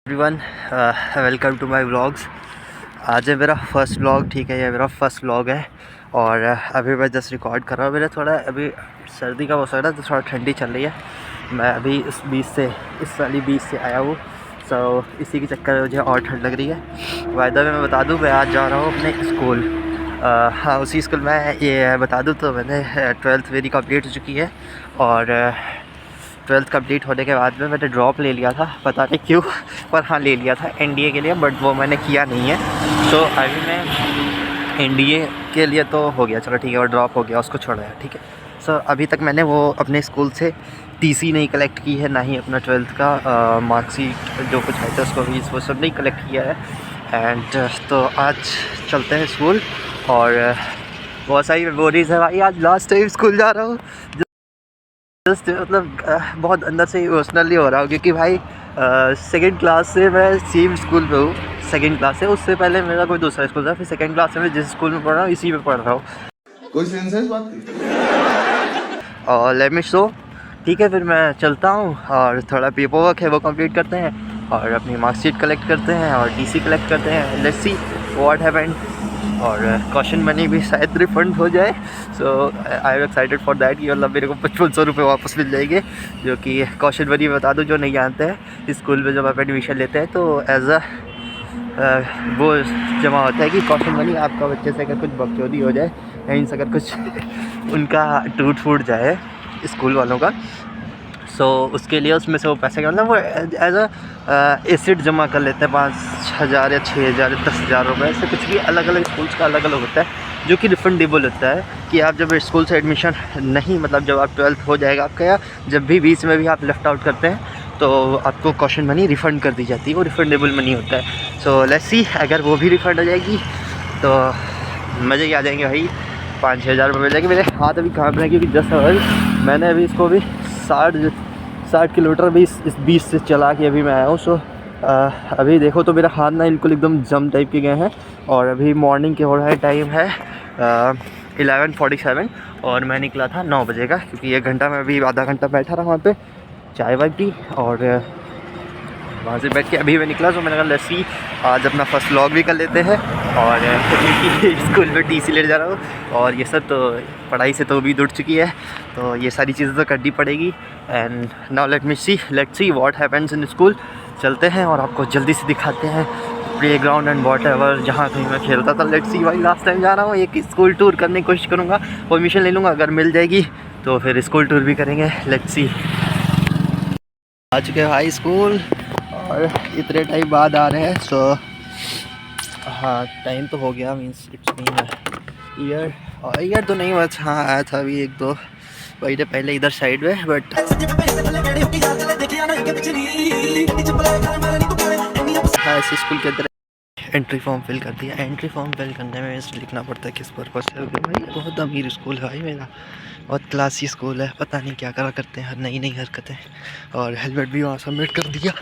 Everyone, welcome to my vlogs. आज है मेरा फर्स्ट व्लॉग। ठीक है, ये मेरा फर्स्ट व्लॉग है और अभी मैं जस्ट रिकॉर्ड कर रहा हूँ। मेरा थोड़ा अभी सर्दी का मौसम है ना, तो थोड़ा ठंडी चल रही है। मैं अभी इस वाली बीच से आया हूँ, सो इसी के चक्कर में मुझे और ठंड लग रही है। वायदा में मैं बता दूँ, मैं आज जा रहा हूँ अपने स्कूल। हाँ, उसी स्कूल में ये बता दूँ तो मैंने 12th मेरी कंप्लीट हो चुकी है और 12th कंप्लीट होने के बाद में मैंने ड्रॉप ले लिया था, पता नहीं क्यों, पर हाँ ले लिया था एनडीए के लिए, बट वो मैंने किया नहीं है। तो अभी मैं एनडीए के लिए तो हो गया, चलो ठीक है, और ड्रॉप हो गया, उसको छोड़ा है, ठीक है। सो अभी तक मैंने वो अपने स्कूल से टीसी नहीं कलेक्ट की है, ना ही अपना 12th का मार्कशीट जो कुछ है तो उसको भी वो सब नहीं कलेक्ट किया है। एंड तो आज चलते हैं स्कूल और बहुत सारी मेमोरीज़ है भाई। आज लास्ट टाइम स्कूल जा रहा हूँ, जस्ट मतलब बहुत अंदर से इमोशनली हो रहा हूँ, क्योंकि भाई सेकंड क्लास से मैं सेम स्कूल में हूँ। सेकंड क्लास से, उससे पहले मेरा कोई दूसरा स्कूल था, फिर सेकंड क्लास से मैं जिस स्कूल में पढ़ रहा हूँ इसी में पढ़ रहा हूँ। कोई सेंस है इस बात की? और लेट मी शो, ठीक है, फिर मैं चलता हूँ और थोड़ा पेपर वर्क है वो कंप्लीट करते हैं और अपनी मार्कशीट कलेक्ट करते हैं और टीसी कलेक्ट करते हैं। Let's see what happened. और कॉशन मनी भी शायद रिफ़ंड हो जाए, so I am excited for that कि मतलब मेरे को 5500 रुपये वापस मिल जाएंगे, जो कि कॉशन मनी बता दूँ जो नहीं जानते हैं, स्कूल में जब आप एडमिशन लेते हैं तो एज अ वो जमा होता है कि कॉशन मनी आपका बच्चे से अगर कुछ बकचोदी हो जाए, कहीं से अगर कुछ उनका टूट फूट जाए स्कूल वालों का, सो उसके लिए उसमें से वो पैसे का मतलब वो एज अ एसिड जमा कर लेते हैं, 5000 या 6000 या 10,000 रुपये, ऐसे कुछ भी अलग अलग स्कूल्स का अलग अलग होता है, जो कि रिफंडेबल होता है। कि आप जब स्कूल से एडमिशन नहीं, मतलब जब आप 12th हो जाएगा आपका, या जब भी बीच में भी आप लेफ़्ट आउट करते हैं तो आपको कॉशन मनी रिफ़ंड कर दी जाती है, वो रिफंडेबल मनी होता है। सो लेट्स सी, अगर वो भी रिफ़ंड हो जाएगी तो मज़े ही आ जाएंगे भाई। 5-6 हज़ार रुपये मिल जाएंगे। मेरे हाथ अभी काँप रहे हैं क्योंकि जस्ट मैंने अभी इसको भी 60 किलोमीटर भी इस बीच से चला के अभी मैं आया हूँ। सो अभी देखो तो मेरा हाथ ना बिल्कुल एकदम जम टाइप के गए हैं। और अभी मॉर्निंग के हो रहा है, टाइम है 11:47 और मैं निकला था 9 बजे का, क्योंकि 1 घंटा मैं अभी आधा घंटा बैठा रहा वहाँ पे, चाय वाय पी और वहाँ से बैठ के अभी मैं निकला। तो मैंने कहा लस्सी आज अपना फर्स्ट व्लॉग भी कर लेते हैं और स्कूल में टीसी ले जा रहा हूँ। और ये सब तो पढ़ाई से तो भी जुड़ चुकी है, तो ये सारी चीज़ें तो करनी पड़ेगी। And now let's see what happens in school. चलते हैं और आपको जल्दी से दिखाते हैं play ground and what ever, जहाँ कहीं मैं खेलता था। लेट्स सी भाई, लास्ट टाइम जा रहा हूँ, एक स्कूल टूर करने की कोशिश करूँगा, परमिशन ले लूँगा, अगर मिल जाएगी तो फिर स्कूल टूर भी करेंगे। Let's see. आ चुके हैं भाई स्कूल और इतने टाइम बाद आ रहे हैं। सो हाँ, टाइम तो हो गया, मीन्स इट्स बीन ईयर तो नहीं हुआ, हाँ आया था अभी 1-2 महीने पहले इधर साइड में, बट हाँ ऐसे स्कूल के अंदर एंट्री फॉर्म फिल कर दिया। एंट्री फॉर्म फिल करने में लिखना पड़ता है किस पर्पज़ से। भाई बहुत अमीर स्कूल है भाई मेरा, बहुत क्लासी स्कूल है, पता नहीं क्या करा करते हैं, नई नई हरकतें। और हेलमेट भी वहाँ सबमिट कर दिया।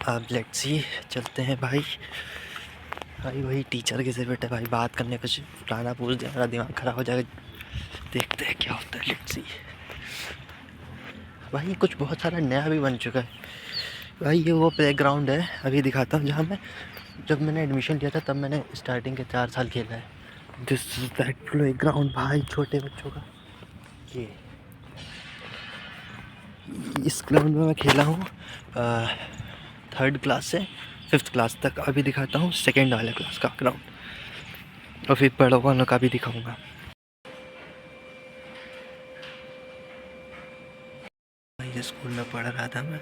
अब लेट्स सी, चलते हैं भाई। भाई वही टीचर के सिर बैठे भाई, बात करने कुछ पुराना पूछ दिया, मेरा दिमाग ख़राब हो जाएगा। देखते हैं क्या होता है, लेट्स सी। भाई कुछ बहुत सारा नया भी बन चुका है भाई। ये वो प्ले ग्राउंड है, अभी दिखाता हूँ, जहाँ मैं जब मैंने एडमिशन लिया था तब मैंने स्टार्टिंग के 4 साल खेला है। This is that play ground भाई, छोटे बच्चों का। ये इस ग्राउंड में मैं खेला हूँ 3rd क्लास से 5th क्लास तक। अभी दिखाता हूँ 2nd वाले क्लास का ग्राउंड, और फिर बड़ों वालों का भी दिखाऊँगा। ये स्कूल में पढ़ रहा था मैं,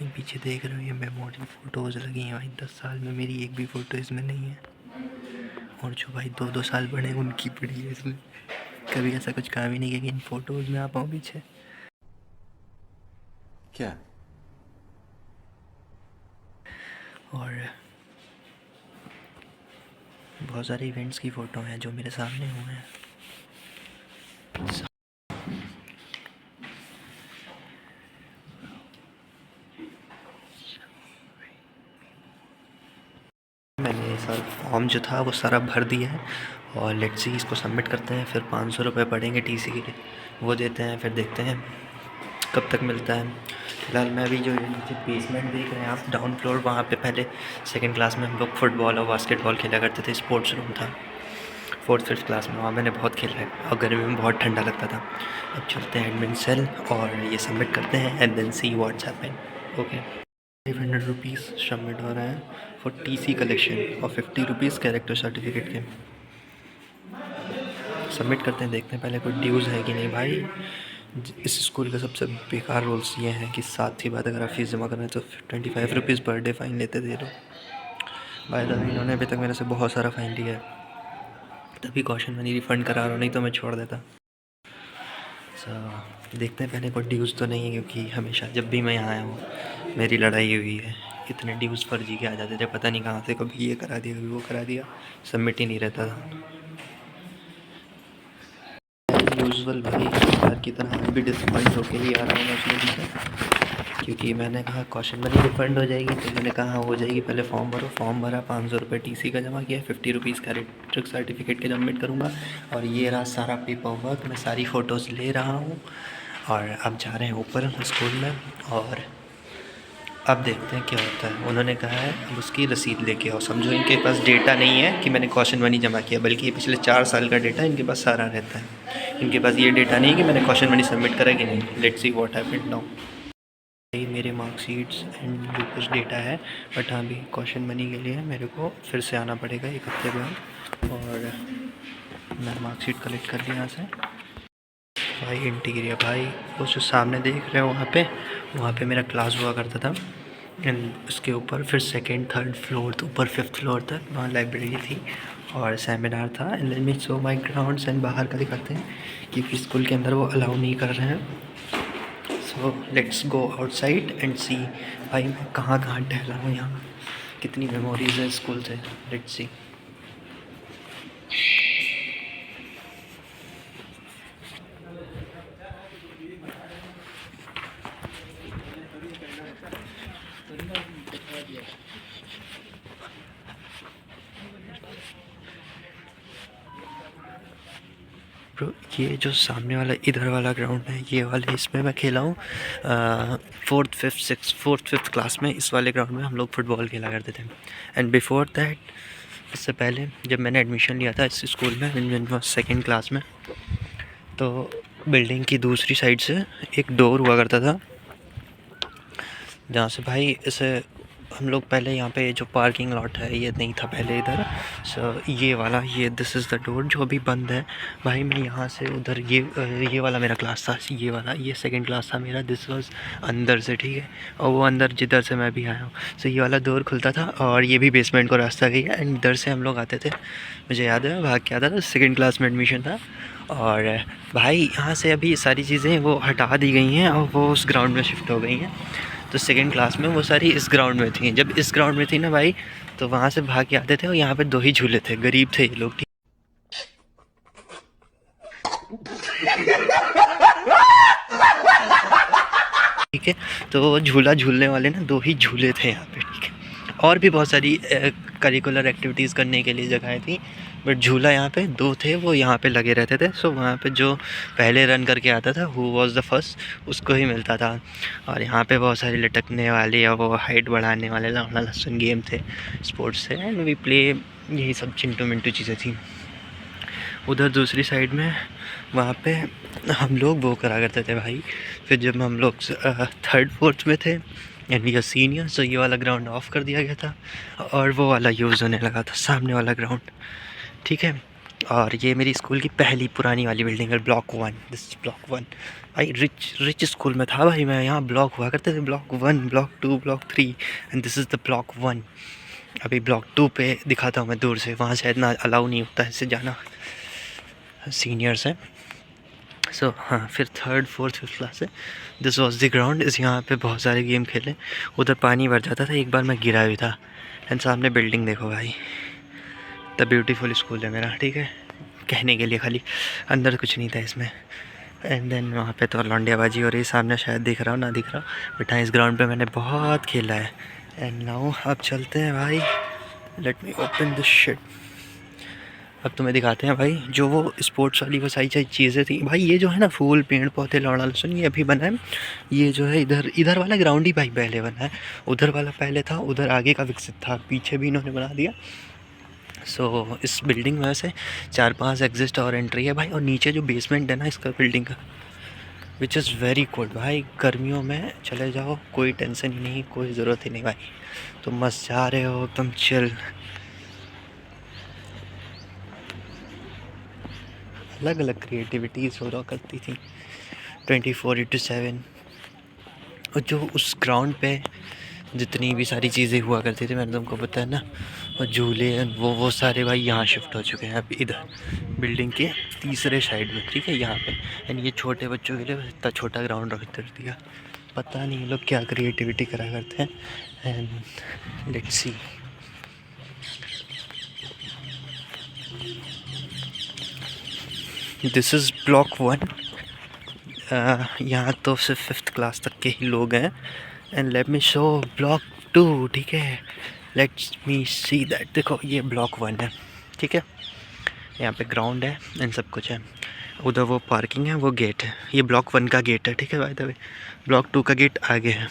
ये पीछे देख रहे हो, ये मेमोरी फ़ोटोज़ लगी हैं भाई। 10 साल में मेरी एक भी फ़ोटो इसमें नहीं है, और जो भाई 2-2 साल बड़े उनकी पड़ी है इसमें। कभी ऐसा कुछ काम ही नहीं किया कि इन फ़ोटोज़ में आ पाऊँ पीछे। क्या? और बहुत सारे इवेंट्स की फ़ोटो हैं जो मेरे सामने हुए हैं। मैंने सर फॉर्म जो था वो सारा भर दिया है और लेट्स सी इसको सबमिट करते हैं। फिर 500 रुपये पड़ेंगे टीसी के लिए, वो देते हैं, फिर देखते हैं कब तक मिलता है। फिलहाल मैं अभी जो नीचे बेसमेंट देख रहे हैं आप, डाउन फ्लोर, वहाँ पे पहले सेकंड क्लास में हम लोग फुटबॉल और बास्केटबॉल खेला करते थे। स्पोर्ट्स रूम था 4th-5th क्लास में, वहाँ मैंने बहुत खेला है और गर्मी में बहुत ठंडा लगता था। अब चलते हैं एडमिन सेल और ये सबमिट करते हैं and then see what's happen. Okay, 500 rupees submit हो रहा है फॉर टीसी कलेक्शन और 50 रुपीज़ कैरेक्टर सर्टिफिकेट के। सबमिट करते हैं, देखते हैं पहले कोई ड्यूज़ है कि नहीं। भाई इस स्कूल का सबसे बेकार रूल्स ये हैं कि साथ ही बात अगर आप फीस जमा करें तो 25 रुपीज़ पर डे फ़ाइन लेते थे लोग। बाय द वे इन्होंने अभी तक मेरे से बहुत सारा फ़ाइन लिया है, तभी कॉशन मनी रिफ़ंड करा रहा हूँ, नहीं तो मैं छोड़ देता। देखते हैं पहले कोई ड्यूज़ तो नहीं है, क्योंकि हमेशा जब भी मैं यहाँ आया हूँ मेरी लड़ाई हुई है। इतने ड्यूज़ फर्जी के आ जाते थे, पता नहीं कहाँ से, कभी ये करा दिया कभी वो करा दिया, सबमिट ही नहीं रहता था। यूजुअल भाई हर की तरह मैं भी डिसअपॉइंट होके ही आ रहा हूँ उसमें, क्योंकि मैंने कहा कॉशन मनी रिफ़ंड हो जाएगी, तो मैंने कहा हो जाएगी, पहले फॉर्म भरो। फॉर्म भरा, 500 रुपये टीसी का जमा किया, 50 रुपीज़ कैरेक्टर सर्टिफिकेट के सबमिट करूँगा। और ये रहा सारा पेपर वर्क, मैं सारी फ़ोटोज़ ले रहा हूँ और अब जा रहे हैं ऊपर स्कूल में और अब देखते हैं क्या होता है। उन्होंने कहा है अब उसकी रसीद लेके आओ। समझो इनके पास डेटा नहीं है कि मैंने कॉशन मनी जमा किया, बल्कि ये पिछले 4 साल का डेटा इनके पास सारा रहता है। इनके पास ये डेटा नहीं है कि मैंने कॉशन मनी सबमिट करा कि नहीं। Let's see what happened now. मेरे मार्कशीट्स एंड भी कुछ डेटा है, बट हाँ अभी कॉशन मनी के लिए मेरे को फिर से आना पड़ेगा 1 हफ्ते बाद। और मैं मार्कशीट कलेक्ट कर लिया यहाँ से। भाई इंटीरियर भाई वो जो सामने देख रहे हो वहाँ पे मेरा क्लास हुआ करता था, एंड उसके ऊपर फिर 2nd 3rd फ्लोर तो ऊपर 5th फ्लोर तक वहाँ लाइब्रेरी थी और सेमिनार था। And let me show my grounds and बाहर का दिखाते हैं, क्योंकि स्कूल के अंदर वो अलाउ नहीं कर रहे हैं। So let's go outside and see. भाई मैं कहाँ कहाँ टहला हूँ, यहाँ कितनी मेमोरीज है स्कूल से। Let's see. ब्रो ये जो सामने वाला इधर वाला ग्राउंड है, ये वाले इसमें मैं खेला हूँ 4th 5th 6th 4th 5th class में। इस वाले ग्राउंड में हम लोग फुटबॉल खेला करते थे। एंड बिफोर दैट, इससे पहले जब मैंने एडमिशन लिया था इस स्कूल में 2nd क्लास में, तो बिल्डिंग की दूसरी साइड से एक डोर हुआ करता था, जहाँ से भाई इसे हम लोग पहले यहाँ पे जो पार्किंग लॉट है ये नहीं था पहले इधर। सो ये वाला, ये दिस इज़ द डोर जो अभी बंद है। भाई मैं यहाँ से उधर ये वाला मेरा क्लास था, ये वाला, ये 2nd क्लास था मेरा। दिस वाज अंदर से, ठीक है, और वो अंदर जिधर से मैं भी आया हूँ। सो ये वाला डोर खुलता था और ये भी बेसमेंट को रास्ता गई है, एंड इधर से हम लोग आते थे। मुझे याद है भाग के आता था, 2nd क्लास में एडमिशन था। और भाई यहाँ से अभी सारी चीज़ें वो हटा दी गई हैं और वो उस ग्राउंड में शिफ्ट हो गई हैं। तो 2nd क्लास में वो सारी इस ग्राउंड में थी। जब इस ग्राउंड में थी ना भाई, तो वहाँ से भाग के आते थे और यहाँ पे 2 ही झूले थे। गरीब थे ये लोग, ठीक है। तो वो झूला झूलने वाले ना 2 ही झूले थे यहाँ पे, ठीक है। और भी बहुत सारी करिकुलर एक्टिविटीज़ करने के लिए जगहें थी, बट झूला यहाँ पे 2 थे, वो यहाँ पे लगे रहते थे। सो वहाँ पे जो पहले रन करके आता था, हु वाज द फर्स्ट, उसको ही मिलता था। और यहाँ पे बहुत सारी लटकने वाले और वो हाइट बढ़ाने वाले लौंडा लहसुन गेम थे, स्पोर्ट्स थे, एंड वी प्ले, यही सब चिंटू मिंटू चीज़ें थी। उधर दूसरी साइड में वहाँ पे हम लोग वो करा करते थे भाई। फिर जब हम लोग 3rd 4th में थे एंड वी आर सीनियर, सो ये वाला ग्राउंड ऑफ कर दिया गया था और वो वाला यूज़ होने लगा था, सामने वाला ग्राउंड, ठीक है। और ये मेरी स्कूल की पहली पुरानी वाली बिल्डिंग है, ब्लॉक 1। दिस ब्लॉक 1 भाई रिच स्कूल में था भाई मैं। यहाँ ब्लॉक हुआ करते थे, block 1, block 2, block 3, and this is the block 1। अभी ब्लॉक 2 पे दिखाता हूँ मैं दूर से, वहाँ शायद ना अलाउ नहीं होता ऐसे जाना, सीनियर्स हैं। सो हाँ, फिर 3rd 4th 5th क्लास से दिस वॉज द ग्राउंड। इस यहाँ पे बहुत सारे गेम खेले। उधर पानी भर जाता था, एक बार मैं गिरा भी था। एंड सामने बिल्डिंग देखो भाई, द ब्यूटीफुल स्कूल है मेरा, ठीक है, कहने के लिए खाली, अंदर कुछ नहीं था इसमें। एंड देन वहाँ पे तो लौंडियाबाजी हो रही, सामने शायद दिख रहा हो ना दिख रहा हो, बट हाँ इस ग्राउंड पे मैंने बहुत खेला है। एंड नाउ अब चलते हैं भाई, let me open this shit. अब तुम्हें दिखाते हैं भाई जो वो स्पोर्ट्स वाली वो सारी सारी चीज़ें थी भाई। ये जो है ना फूल पेड़ पौधे लौड़ा लहसुन ये अभी बना है। ये जो है इधर इधर वाला ग्राउंड ही भाई पहले बना है, उधर वाला पहले था, उधर आगे का विकसित था, पीछे भी इन्होंने बना दिया। सो इस बिल्डिंग में से 4-5 एग्जिस्ट और एंट्री है भाई। और नीचे जो बेसमेंट है ना इसका बिल्डिंग का, विच इज़ वेरी गुड भाई। गर्मियों में चले जाओ, कोई टेंशन ही नहीं, कोई ज़रूरत ही नहीं भाई। तो मस्त जा रहे हो एकदम चिल। अलग अलग क्रिएटिविटीज़ हो रहा करती थी 24/7। और जो उस ग्राउंड पे जितनी भी सारी चीज़ें हुआ करती थी मैंने तुमको बताया ना, और झूले वो सारे भाई यहाँ शिफ्ट हो चुके हैं अब इधर बिल्डिंग के तीसरे साइड में, ठीक है यहाँ पे। एंड ये छोटे बच्चों के लिए बस इतना छोटा ग्राउंड रख दिया। पता नहीं ये लोग क्या क्रिएटिविटी करा करते हैं। And let's see. This is block 1। यहाँ तो सिर्फ 5th क्लास तक के ही लोग हैं। And let me show block 2, ठीक है। Let's me see that. देखो ये ब्लॉक 1 है, ठीक है। यहाँ पे ग्राउंड है एंड सब कुछ है। उधर वो पार्किंग है, वो गेट है। ये ब्लॉक 1 का गेट है, ठीक है। बाय द वे ब्लॉक 2 का गेट आगे है।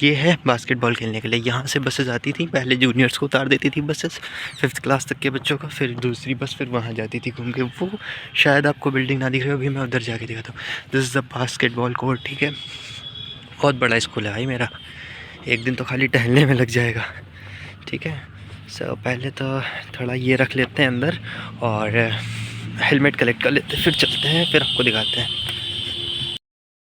ये है बास्केटबॉल खेलने के लिए। यहाँ से बसेस आती थी, पहले जूनियर्स को उतार देती थी बसेस 5th क्लास तक के बच्चों को, फिर दूसरी बस फिर वहाँ जाती थी घूम के। वो शायद आपको बिल्डिंग ना दिख रही हो, अभी मैं उधर जाके दिखाता हूँ। This is the basketball court, ठीक है। बहुत बड़ा स्कूल है भाई मेरा, एक दिन तो खाली टहलने में लग जाएगा, ठीक है। सो पहले तो थोड़ा ये रख लेते हैं अंदर और हेलमेट कलेक्ट कर लेते हैं, फिर चलते हैं, फिर आपको दिखाते हैं।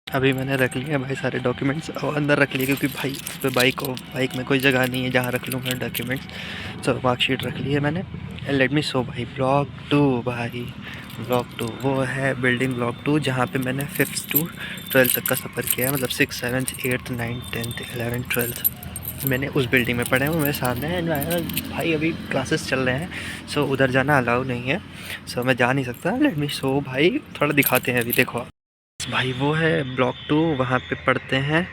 अभी मैंने रख लिया भाई सारे डॉक्यूमेंट्स और अंदर रख लिए, क्योंकि भाई उस पर बाइक में कोई जगह नहीं है जहाँ रख लूँगा डॉक्यूमेंट्स। सो मार्कशीट रख ली है मैंने। लेट मी शो भाई ब्लॉक 2 भाई। ब्लॉक 2 वो है बिल्डिंग ब्लॉक 2 जहाँ पे मैंने 5th to 12th तक का सफ़र किया है। मतलब 6th 7th 8th 9th 10th 11th 12th मैंने उस बिल्डिंग में पढ़े हैं। वो मेरे सामने है भाई, अभी क्लासेस चल रहे हैं, सो उधर जाना अलाउ नहीं है, सो मैं जा नहीं सकता। लेट मी शो भाई, थोड़ा दिखाते हैं। अभी देखो भाई वो है ब्लॉक 2, वहाँ पे पढ़ते हैं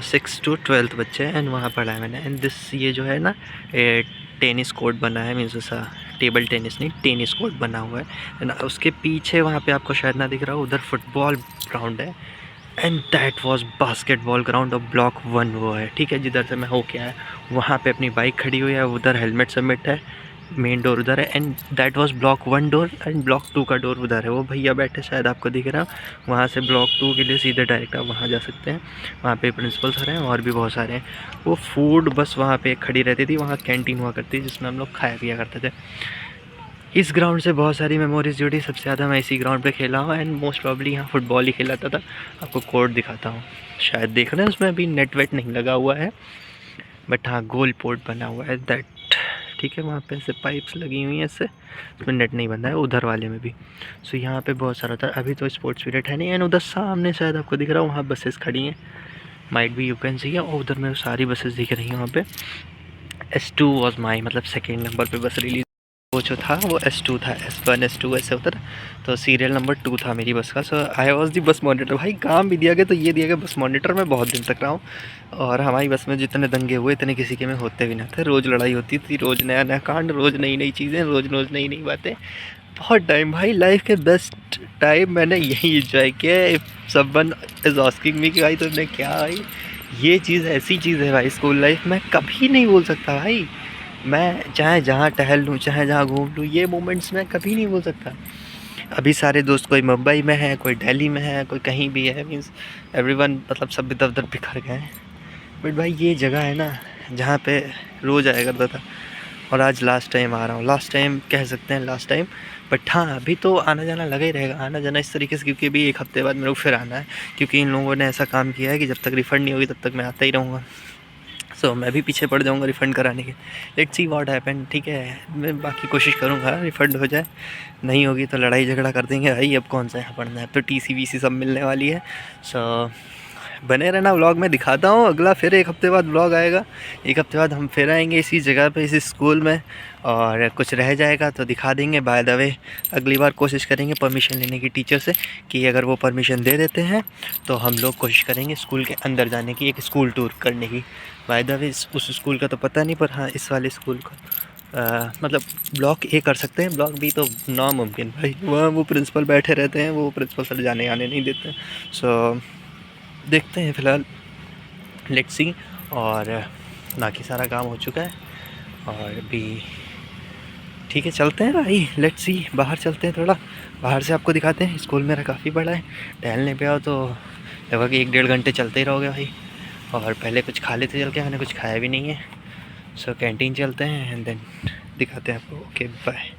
6th to 12th बच्चे। एंड वहाँ पढ़ा है मैंने। एंड दिस ये जो है ना टेनिस कोर्ट बना है, मीन्स ऐसा टेबल टेनिस नहीं, टेनिस कोर्ट बना हुआ है ना। उसके पीछे वहाँ पे आपको शायद ना दिख रहा हो, उधर फुटबॉल ग्राउंड है। And that was basketball ground of block 1 वो है, ठीक है। जिधर से मैं होके आया वहाँ पे अपनी बाइक खड़ी हुई है, उधर हेलमेट सबमिट है, मेन डोर उधर है। And that was block 1 door and block 2 का डोर उधर है। वो भैया बैठे शायद आपको दिख रहा, वहाँ से ब्लॉक 2 के लिए सीधे डायरेक्ट आप वहाँ जा सकते हैं। वहाँ पे प्रिंसिपल सर हैं और भी बहुत सारे हैं। वो फूड बस वहाँ पे खड़ी रहती थी, वहाँ कैंटीन हुआ करती थी जिसमें हम लोग खाया पिया करते थे। इस ग्राउंड से बहुत सारी मेमोरीज जुड़ी। सबसे ज़्यादा मैं इसी ग्राउंड पे खेला हूँ एंड मोस्ट प्रॉब्ली यहाँ फुटबॉल ही खेलाता था। आपको कोर्ट दिखाता हूँ, शायद देख रहे हैं, उसमें अभी नेट वेट नहीं लगा हुआ है, बट हाँ गोल पोर्ट बना हुआ है दैट, ठीक है। वहाँ पे ऐसे पाइप्स लगी हुई हैं, इससे उसमें नेट नहीं बंधा है, उधर वाले में भी। सो यहाँ पे बहुत सारा था। अभी तो स्पोर्ट्स पीरियड है नहीं। एंड उधर सामने शायद आपको दिख रहा है, वहाँ बसेस खड़ी हैं, माइट भी यू कैन सी है। और उधर में सारी बसेस दिख रही हैं वहाँ पे। S2 वॉज माई, मतलब सेकेंड नंबर पे बस रिलीज। वो जो था वो S2 था, S1 S2 ऐसे होता था। तो सीरियल नंबर 2 था मेरी बस का। सो आई वॉज दी बस मॉनिटर। भाई काम भी दिया गया तो ये दिया गया बस मॉनिटर। मैं बहुत दिन तक रहा हूँ और हमारी बस में जितने दंगे हुए इतने किसी के में होते भी ना थे। रोज़ लड़ाई होती थी, रोज़ नया नया कांड, रोज़ नई नई चीज़ें, रोज़ नई नई बातें। बहुत टाइम भाई, लाइफ के बेस्ट टाइम मैंने यही इंजॉय किया। If someone is asking me कि भाई तुमने क्या, भाई ये चीज़ ऐसी चीज़ है भाई, स्कूल लाइफ में कभी नहीं भूल सकता भाई। मैं चाहे जहाँ टहल लूँ, चाहे जहाँ घूम लूँ, ये मोमेंट्स मैं कभी नहीं भूल सकता। अभी सारे दोस्त कोई मुंबई में है, कोई दिल्ली में है, कोई कहीं भी है, मीन्स एवरीवन, मतलब सब इधर उधर बिखर गए हैं। बट भाई ये जगह है ना जहाँ पे रोज़ आया करता था, और आज लास्ट टाइम आ रहा हूँ। लास्ट टाइम कह सकते हैं, लास्ट टाइम। बट हाँ अभी तो आना जाना लगा ही रहेगा, आना जाना इस तरीके से, क्योंकि अभी 1 हफ्ते बाद मेरे को फिर आना है। क्योंकि इन लोगों ने ऐसा काम किया है कि जब तक रिफ़ंड नहीं होगी तब तक मैं आता ही रहूँगा। सो मैं भी पीछे पड़ जाऊँगा रिफ़ंड कराने के। लेट्स सी व्हाट हैपन, ठीक है। मैं बाकी कोशिश करूँगा रिफ़ंड हो जाए, नहीं होगी तो लड़ाई झगड़ा कर देंगे भाई। अब कौन सा यहाँ पढ़ना है, अब तो TC VC सब मिलने वाली है। सो बने रहना व्लॉग में, दिखाता हूँ अगला। फिर 1 हफ्ते बाद व्लॉग आएगा। 1 हफ्ते बाद हम फिर आएंगे इसी जगह पे, इसी स्कूल में, और कुछ रह जाएगा तो दिखा देंगे। बाय द वे अगली बार कोशिश करेंगे परमिशन लेने की टीचर से, कि अगर वो परमिशन दे देते हैं तो हम लोग कोशिश करेंगे स्कूल के अंदर जाने की, एक स्कूल टूर करने की। बाय द वे उस स्कूल का तो पता नहीं, पर हाँ इस वाले स्कूल का मतलब ब्लॉक ए कर सकते हैं, ब्लॉक बी तो नामुमकिन भाई, वहाँ वो प्रिंसिपल बैठे रहते हैं, वो प्रिंसिपल सर जाने आने नहीं देते। सो देखते हैं फ़िलहाल, लेट्स सी। और बाकी सारा काम हो चुका है और भी ठीक है, चलते हैं भाई, लेट्स सी। बाहर चलते हैं, थोड़ा बाहर से आपको दिखाते हैं। स्कूल मेरा काफ़ी बड़ा है, टहलने पे आओ तो लगभग 1-1.5 घंटे चलते ही रहोगे भाई। और पहले कुछ खा लेते चल के, मैंने कुछ खाया भी नहीं है। सो कैंटीन चलते हैं एंड देन दिखाते हैं आपको। Okay bye.